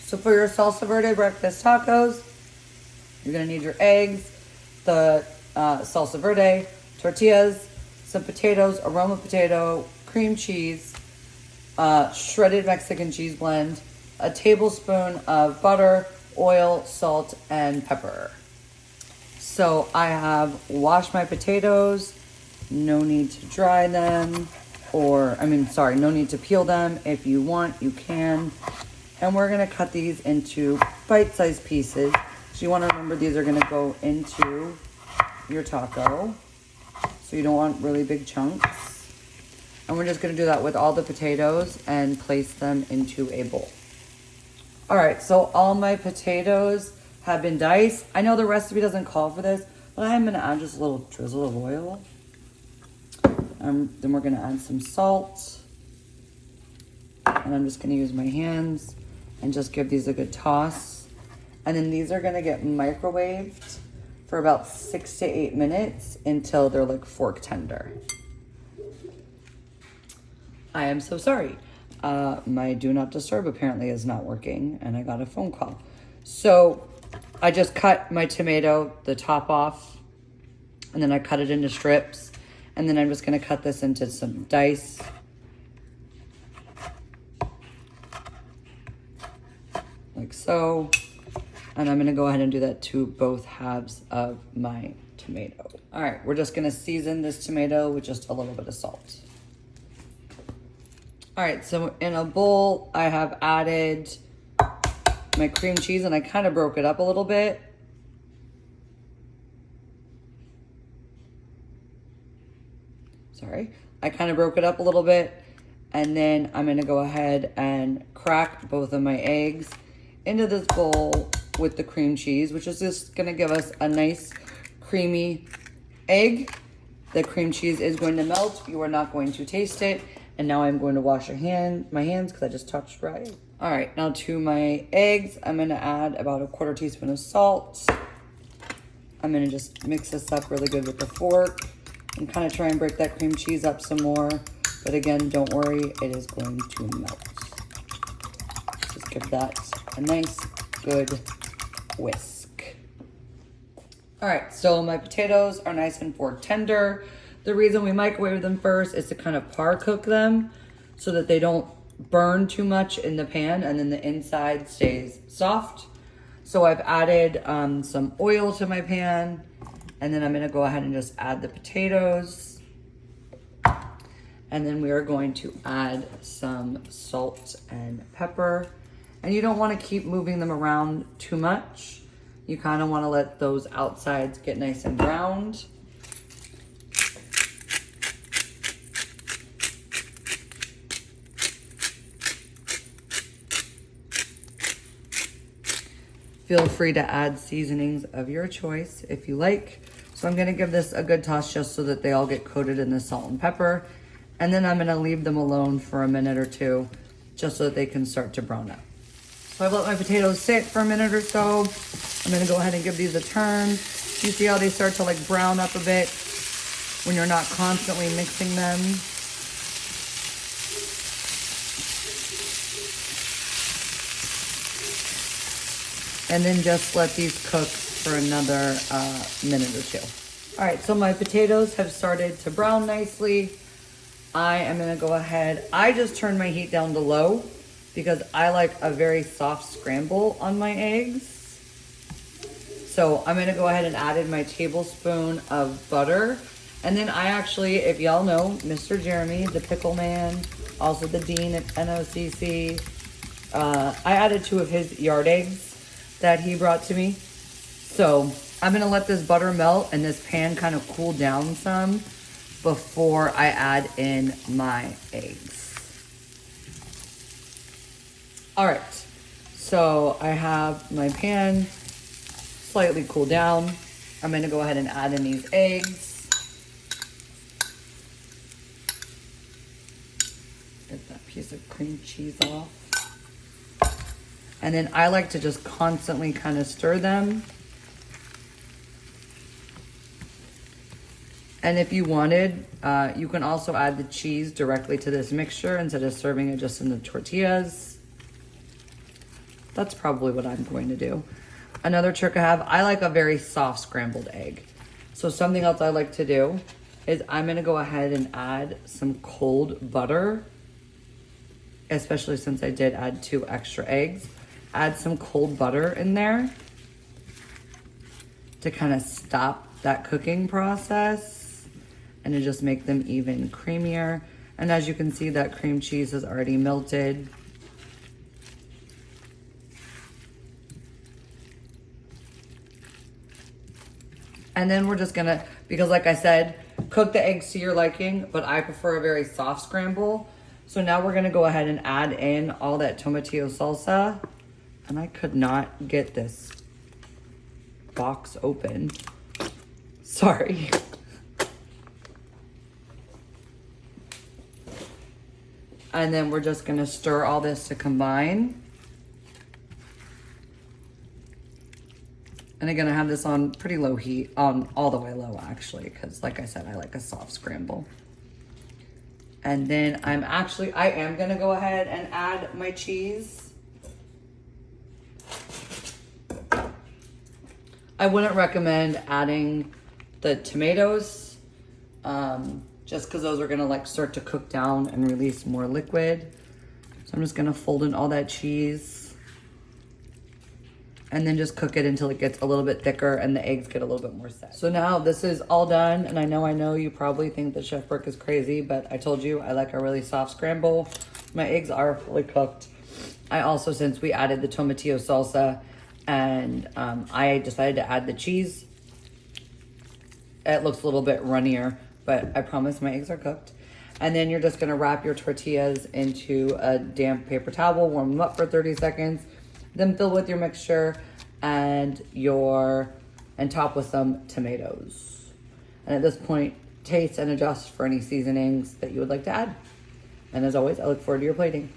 So for your salsa verde breakfast tacos, you're gonna need your eggs, the salsa verde, tortillas, some potatoes, aroma potato, cream cheese, shredded Mexican cheese blend, a tablespoon of butter, oil, salt, and pepper. So I have washed my potatoes. No need to dry them, no need to peel them. If you want, you can. And we're gonna cut these into bite-sized pieces. So you wanna remember these are gonna go into your taco. So you don't want really big chunks. And we're just gonna do that with all the potatoes and place them into a bowl. All right, so all my potatoes have been diced. I know the recipe doesn't call for this, but I'm gonna add just a little drizzle of oil. Then we're gonna add some salt. And I'm just gonna use my hands and just give these a good toss. And then these are gonna get microwaved for about 6 to 8 minutes until they're like fork tender. I am so sorry. My do not disturb apparently is not working and I got a phone call. So I just cut my tomato, the top off, and then I cut it into strips. And then I'm just gonna cut this into some dice. Like so. And I'm gonna go ahead and do that to both halves of my tomato. All right, we're just gonna season this tomato with just a little bit of salt. All right, so in a bowl, I have added my cream cheese and I kind of broke it up a little bit. Sorry, I kind of broke it up a little bit. And then I'm gonna go ahead and crack both of my eggs into this bowl with the cream cheese, which is just gonna give us a nice creamy egg. The cream cheese is going to melt. You are not going to taste it. And now I'm going to wash my hands because I just touched right. All right, now to my eggs, I'm gonna add about a 1/4 teaspoon of salt. I'm gonna just mix this up really good with the fork and kind of try and break that cream cheese up some more. But again, don't worry, it is going to melt. Just give that a nice, good whisk. All right, so my potatoes are nice and fork tender. The reason we microwave them first is to kind of par cook them so that they don't burn too much in the pan and then the inside stays soft. So I've added some oil to my pan and then I'm gonna go ahead and just add the potatoes. And then we are going to add some salt and pepper. And you don't wanna keep moving them around too much. You kinda wanna let those outsides get nice and browned. Feel free to add seasonings of your choice if you like. So I'm gonna give this a good toss just so that they all get coated in the salt and pepper. And then I'm gonna leave them alone for a minute or two just so that they can start to brown up. So I've let my potatoes sit for a minute or so. I'm gonna go ahead and give these a turn. You see how they start to like brown up a bit when you're not constantly mixing them. And then just let these cook for another minute or two. All right, so my potatoes have started to brown nicely. I am gonna go ahead. I just turned my heat down to low because I like a very soft scramble on my eggs. So I'm gonna go ahead and add in my tablespoon of butter. And then I actually, if y'all know, Mr. Jeremy, the pickle man, also the dean at NOCC, I added 2 of his yard eggs that he brought to me. So I'm gonna let this butter melt and this pan kind of cool down some before I add in my eggs. All right, so I have my pan slightly cooled down. I'm gonna go ahead and add in these eggs. Get that piece of cream cheese off. And then I like to just constantly kind of stir them. And if you wanted, you can also add the cheese directly to this mixture instead of serving it just in the tortillas. that's probably what I'm going to do. Another trick I have, I like a very soft scrambled egg. So something else I like to do is I'm gonna go ahead and add some cold butter, especially since I did add 2 extra eggs. Add some cold butter in there to kind of stop that cooking process and to just make them even creamier. And as you can see, that cream cheese has already melted. And then we're just gonna, because like I said, cook the eggs to your liking, but I prefer a very soft scramble. So now we're gonna go ahead and add in all that tomatillo salsa. And I could not get this box open. Sorry. And then we're just gonna stir all this to combine. And again, I have this on pretty low heat, on all the way low actually, because like I said, I like a soft scramble. And then I am gonna go ahead and add my cheese. I wouldn't recommend adding the tomatoes, just because those are gonna like start to cook down and release more liquid. So I'm just gonna fold in all that cheese and then just cook it until it gets a little bit thicker and the eggs get a little bit more set. So now this is all done, and I know you probably think that Chef Brooke is crazy, but I told you I like a really soft scramble. My eggs are fully cooked. I also, since we added the tomatillo salsa and I decided to add the cheese, it looks a little bit runnier, but I promise my eggs are cooked. And then you're just gonna wrap your tortillas into a damp paper towel, warm them up for 30 seconds, then fill with your mixture and top with some tomatoes. And at this point, taste and adjust for any seasonings that you would like to add. And as always, I look forward to your plating.